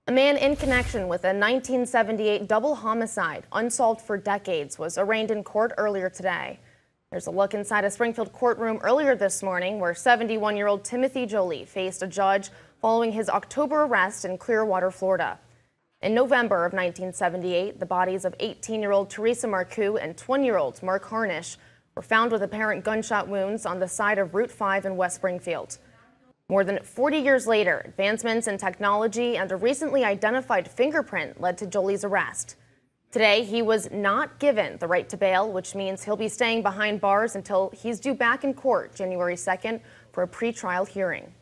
A man in connection with a 1978 double homicide, unsolved for decades, was arraigned in court earlier today. There's a look inside a Springfield courtroom earlier this morning where 71-year-old Timothy Jolie faced a judge following his October arrest in Clearwater, Florida. In November of 1978, the bodies of 18-year-old Teresa Marcoux and 20-year-old Mark Harnish were found with apparent gunshot wounds on the side of Route 5 in West Springfield. More than 40 years later, advancements in technology and a recently identified fingerprint led to Jolie's arrest. Today, he was not given the right to bail, which means he'll be staying behind bars until he's due back in court January 2nd for a pretrial hearing.